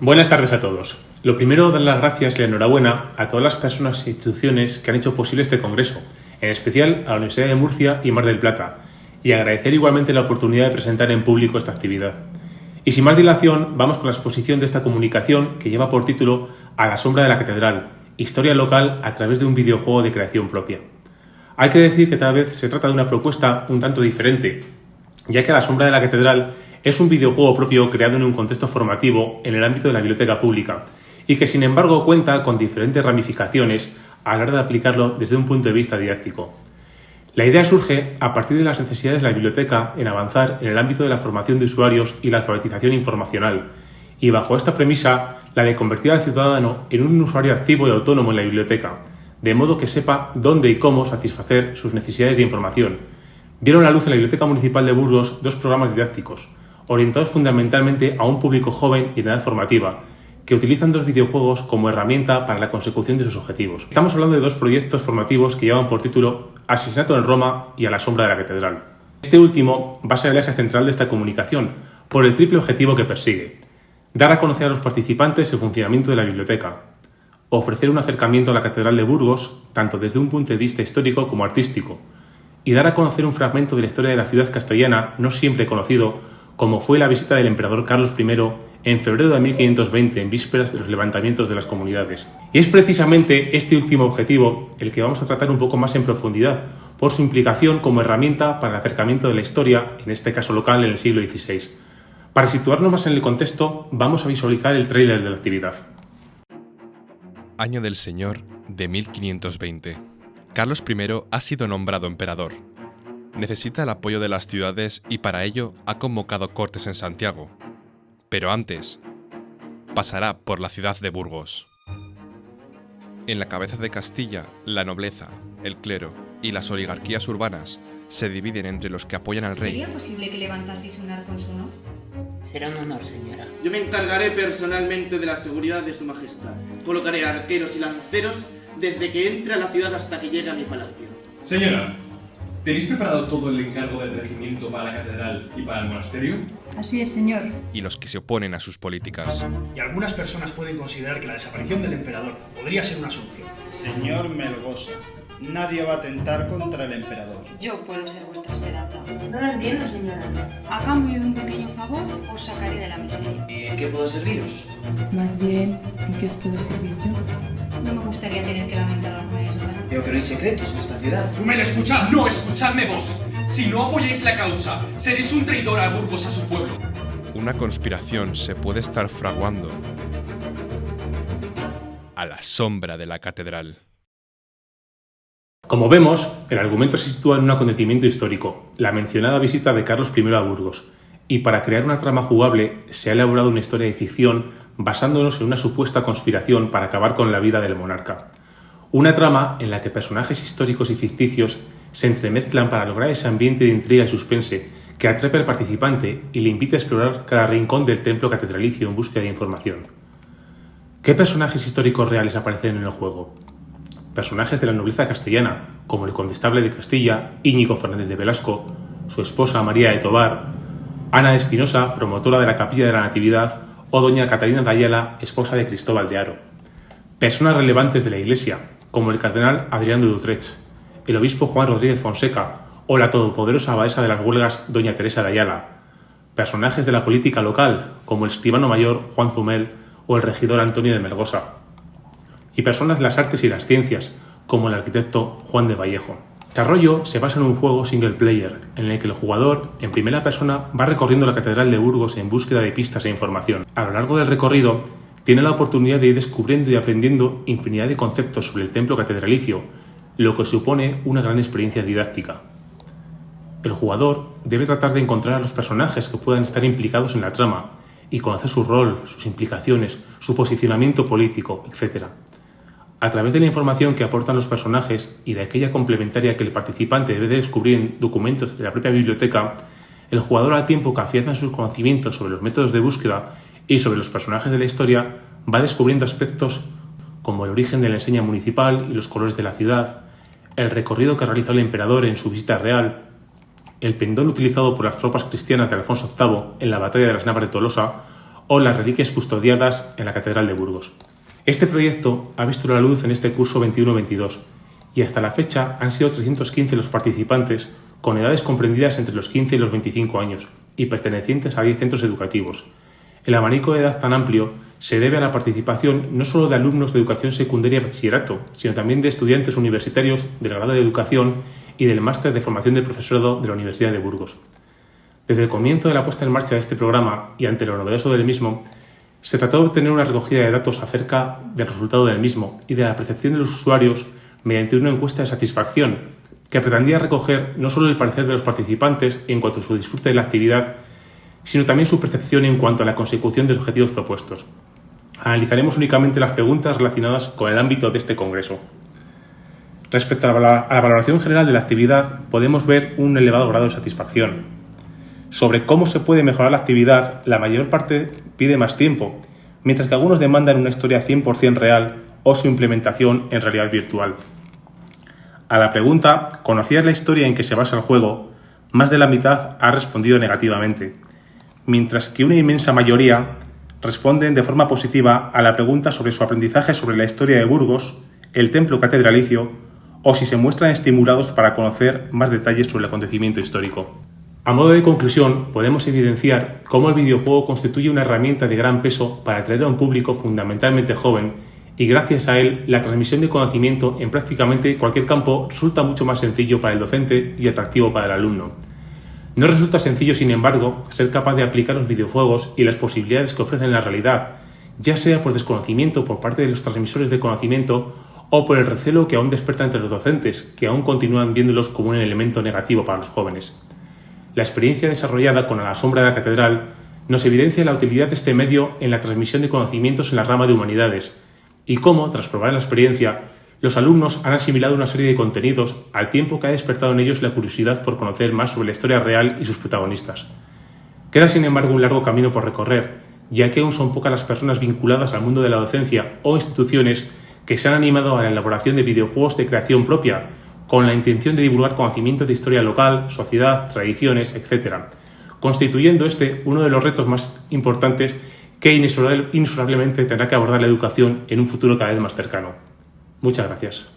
Buenas tardes a todos. Lo primero, dar las gracias y la enhorabuena a todas las personas e instituciones que han hecho posible este congreso, en especial a la Universidad de Murcia y Mar del Plata, y agradecer igualmente la oportunidad de presentar en público esta actividad. Y sin más dilación, vamos con la exposición de esta comunicación que lleva por título A la sombra de la catedral, historia local a través de un videojuego de creación propia. Hay que decir que tal vez se trata de una propuesta un tanto diferente, ya que A la sombra de la catedral es un videojuego propio creado en un contexto formativo en el ámbito de la biblioteca pública y que sin embargo cuenta con diferentes ramificaciones a la hora de aplicarlo desde un punto de vista didáctico. La idea surge a partir de las necesidades de la biblioteca en avanzar en el ámbito de la formación de usuarios y la alfabetización informacional, y bajo esta premisa, la de convertir al ciudadano en un usuario activo y autónomo en la biblioteca, de modo que sepa dónde y cómo satisfacer sus necesidades de información. Vieron la luz en la Biblioteca Municipal de Burgos dos programas didácticos, orientados fundamentalmente a un público joven y en edad formativa, que utilizan dos videojuegos como herramienta para la consecución de sus objetivos. Estamos hablando de dos proyectos formativos que llevan por título Asesinato en Roma y A la sombra de la catedral. Este último va a ser el eje central de esta comunicación, por el triple objetivo que persigue: dar a conocer a los participantes el funcionamiento de la biblioteca, ofrecer un acercamiento a la Catedral de Burgos, tanto desde un punto de vista histórico como artístico, y dar a conocer un fragmento de la historia de la ciudad castellana no siempre conocido, como fue la visita del emperador Carlos I en febrero de 1520, en vísperas de los levantamientos de las comunidades. Y es precisamente este último objetivo el que vamos a tratar un poco más en profundidad, por su implicación como herramienta para el acercamiento de la historia, en este caso local, en el siglo XVI. Para situarnos más en el contexto, vamos a visualizar el tráiler de la actividad. Año del Señor de 1520. Carlos I ha sido nombrado emperador. Necesita el apoyo de las ciudades y para ello ha convocado cortes en Santiago. Pero antes, pasará por la ciudad de Burgos. En la cabeza de Castilla, la nobleza, el clero y las oligarquías urbanas se dividen entre los que apoyan al rey. ¿Sería posible que levantaseis un arco en su honor? Será un honor, señora. Yo me encargaré personalmente de la seguridad de su majestad. Colocaré arqueros y lanceros desde que entre a la ciudad hasta que llegue a mi palacio. Señora, ¿tenéis preparado todo el encargo del regimiento para la catedral y para el monasterio? Así es, señor. Y los que se oponen a sus políticas. Y algunas personas pueden considerar que la desaparición del emperador podría ser una solución. Señor Melgosa, nadie va a atentar contra el emperador. Yo puedo ser vuestra esperanza. No lo entiendo, señora. A cambio de un pequeño favor, os sacaré de la miseria. ¿Y en qué puedo serviros? Más bien, ¿en qué os puedo servir yo? No me gustaría tener que lamentar alguna desgracia. Veo que no hay secretos en esta ciudad. ¡Fumel, escuchad! ¡No, escuchadme vos! Si no apoyáis la causa, seréis un traidor a Burgos, a su pueblo. Una conspiración se puede estar fraguando a la sombra de la catedral. Como vemos, el argumento se sitúa en un acontecimiento histórico, la mencionada visita de Carlos I a Burgos, y para crear una trama jugable se ha elaborado una historia de ficción basándonos en una supuesta conspiración para acabar con la vida del monarca. Una trama en la que personajes históricos y ficticios se entremezclan para lograr ese ambiente de intriga y suspense que atrape al participante y le invita a explorar cada rincón del templo catedralicio en búsqueda de información. ¿Qué personajes históricos reales aparecen en el juego? Personajes de la nobleza castellana, como el condestable de Castilla, Íñigo Fernández de Velasco, su esposa María de Tobar, Ana de Espinosa, promotora de la Capilla de la Natividad, o doña Catalina de Ayala, esposa de Cristóbal de Haro. Personas relevantes de la Iglesia, como el cardenal Adrián de Utrecht, el obispo Juan Rodríguez Fonseca o la todopoderosa abadesa de las huelgas doña Teresa de Ayala. Personajes de la política local, como el escribano mayor Juan Zumel o el regidor Antonio de Melgosa. Y personas de las artes y las ciencias, como el arquitecto Juan de Vallejo. El desarrollo se basa en un juego single player, en el que el jugador, en primera persona, va recorriendo la Catedral de Burgos en búsqueda de pistas e información. A lo largo del recorrido, tiene la oportunidad de ir descubriendo y aprendiendo infinidad de conceptos sobre el templo catedralicio, lo que supone una gran experiencia didáctica. El jugador debe tratar de encontrar a los personajes que puedan estar implicados en la trama y conocer su rol, sus implicaciones, su posicionamiento político, etc. A través de la información que aportan los personajes y de aquella complementaria que el participante debe de descubrir en documentos de la propia biblioteca, el jugador, al tiempo que afianza sus conocimientos sobre los métodos de búsqueda y sobre los personajes de la historia, va descubriendo aspectos como el origen de la enseña municipal y los colores de la ciudad, el recorrido que realizó el emperador en su visita real, el pendón utilizado por las tropas cristianas de Alfonso VIII en la batalla de las Navas de Tolosa o las reliquias custodiadas en la Catedral de Burgos. Este proyecto ha visto la luz en este curso 21-22 y hasta la fecha han sido 315 los participantes con edades comprendidas entre los 15 y los 25 años y pertenecientes a 10 centros educativos. El abanico de edad tan amplio se debe a la participación no solo de alumnos de educación secundaria y bachillerato, sino también de estudiantes universitarios del grado de educación y del máster de formación del profesorado de la Universidad de Burgos. Desde el comienzo de la puesta en marcha de este programa y ante lo novedoso del mismo, se trató de obtener una recogida de datos acerca del resultado del mismo y de la percepción de los usuarios mediante una encuesta de satisfacción que pretendía recoger no solo el parecer de los participantes en cuanto a su disfrute de la actividad, sino también su percepción en cuanto a la consecución de los objetivos propuestos. Analizaremos únicamente las preguntas relacionadas con el ámbito de este congreso. Respecto a la valoración general de la actividad, podemos ver un elevado grado de satisfacción. Sobre cómo se puede mejorar la actividad, la mayor parte pide más tiempo, mientras que algunos demandan una historia 100% real o su implementación en realidad virtual. A la pregunta, ¿conocías la historia en que se basa el juego?, más de la mitad ha respondido negativamente, mientras que una inmensa mayoría responden de forma positiva a la pregunta sobre su aprendizaje sobre la historia de Burgos, el templo catedralicio, o si se muestran estimulados para conocer más detalles sobre el acontecimiento histórico. A modo de conclusión, podemos evidenciar cómo el videojuego constituye una herramienta de gran peso para atraer a un público fundamentalmente joven y gracias a él la transmisión de conocimiento en prácticamente cualquier campo resulta mucho más sencillo para el docente y atractivo para el alumno. No resulta sencillo, sin embargo, ser capaz de aplicar los videojuegos y las posibilidades que ofrecen en la realidad, ya sea por desconocimiento por parte de los transmisores de conocimiento o por el recelo que aún despierta entre los docentes, que aún continúan viéndolos como un elemento negativo para los jóvenes. La experiencia desarrollada con A la sombra de la catedral nos evidencia la utilidad de este medio en la transmisión de conocimientos en la rama de humanidades y cómo, tras probar la experiencia, los alumnos han asimilado una serie de contenidos al tiempo que ha despertado en ellos la curiosidad por conocer más sobre la historia real y sus protagonistas. Queda, sin embargo, un largo camino por recorrer, ya que aún son pocas las personas vinculadas al mundo de la docencia o instituciones que se han animado a la elaboración de videojuegos de creación propia, con la intención de divulgar conocimientos de historia local, sociedad, tradiciones, etc., constituyendo este uno de los retos más importantes que inexorablemente tendrá que abordar la educación en un futuro cada vez más cercano. Muchas gracias.